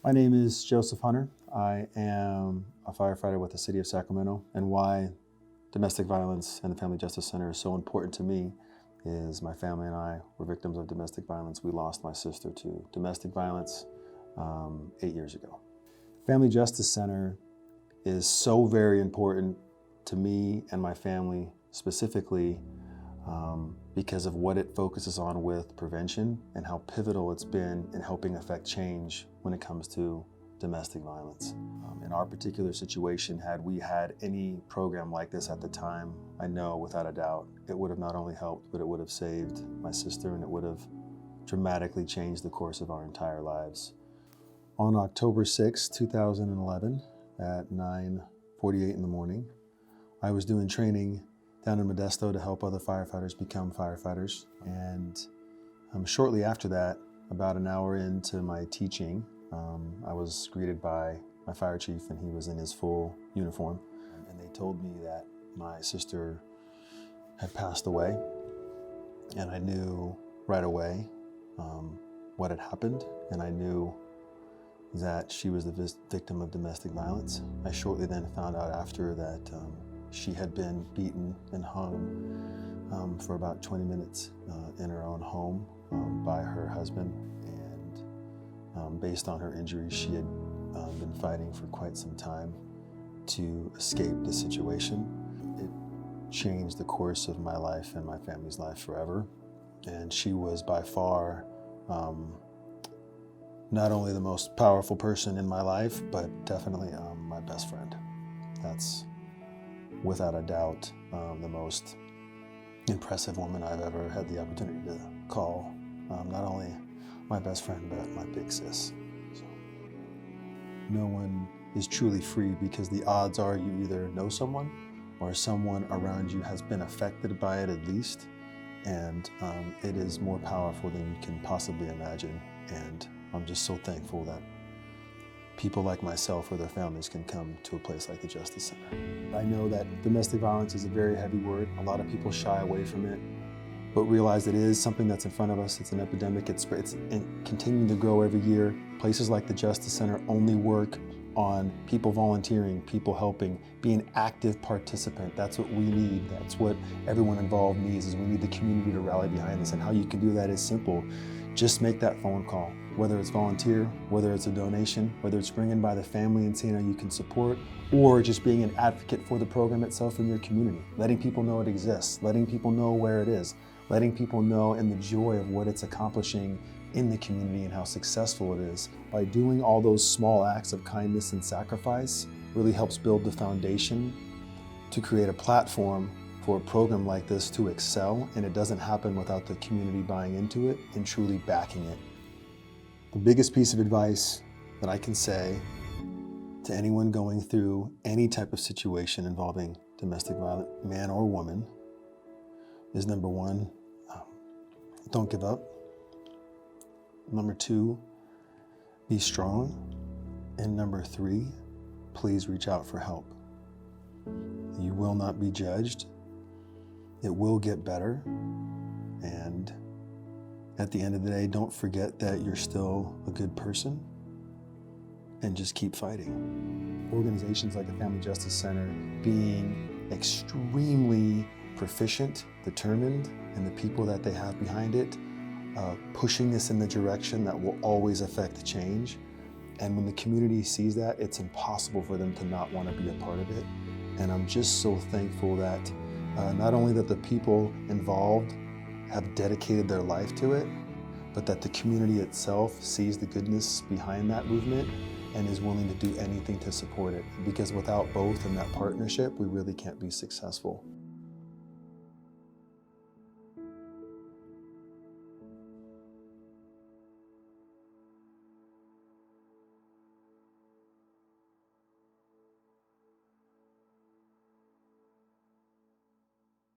My name is Joseph Hunter. I am a firefighter with the city of Sacramento, and why domestic violence and the Family Justice Center is so important to me is my family and I were victims of domestic violence. We lost my sister to domestic violence 8 years ago. Family Justice Center is so very important to me and my family specifically because of what it focuses on with prevention and how pivotal it's been in helping affect change when it comes to domestic violence. In our particular situation, had we had any program like this at the time, I know without a doubt it would have not only helped, but it would have saved my sister and it would have dramatically changed the course of our entire lives. On October 6, 2011, at 9:48 in the morning, I was doing training down in Modesto to help other firefighters become firefighters. And shortly after that, about an hour into my teaching, I was greeted by my fire chief, and he was in his full uniform. And they told me that my sister had passed away. And I knew right away what had happened, and I knew that she was the victim of domestic violence. I shortly then found out after that she had been beaten and hung for about 20 minutes in her own home by her husband. And based on her injuries, she had been fighting for quite some time to escape the situation. It changed the course of my life and my family's life forever. And she was by far not only the most powerful person in my life, but definitely my best friend. That's without a doubt the most impressive woman I've ever had the opportunity to call. Not only my best friend, but my big sis. So, no one is truly free because the odds are you either know someone or someone around you has been affected by it at least. And it is more powerful than you can possibly imagine. And I'm just so thankful that people like myself or their families can come to a place like the Justice Center. I know that domestic violence is a very heavy word. A lot of people shy away from it, but realize it is something that's in front of us. It's an epidemic. It's continuing to grow every year. Places like the Justice Center only work on people volunteering, people helping, be an active participant. That's what we need. That's what everyone involved needs, is we need the community to rally behind this. And how you can do that is simple. Just make that phone call, whether it's volunteer, whether it's a donation, whether it's bringing by the family and seeing how you can support, or just being an advocate for the program itself in your community, letting people know it exists, letting people know where it is, letting people know in the joy of what it's accomplishing in the community and how successful it is. By doing all those small acts of kindness and sacrifice really helps build the foundation to create a platform for a program like this to excel, and it doesn't happen without the community buying into it and truly backing it. The biggest piece of advice that I can say to anyone going through any type of situation involving domestic violence, man or woman, is number one, don't give up. Number two, be strong. And number three, please reach out for help. You will not be judged. It will get better. And at the end of the day, don't forget that you're still a good person, and just keep fighting. Organizations like the Family Justice Center being extremely proficient, determined, and the people that they have behind it, pushing this in the direction that will always affect change. And when the community sees that, it's impossible for them to not want to be a part of it. And I'm just so thankful that not only that the people involved have dedicated their life to it, but that the community itself sees the goodness behind that movement and is willing to do anything to support it. Because without both and that partnership, we really can't be successful.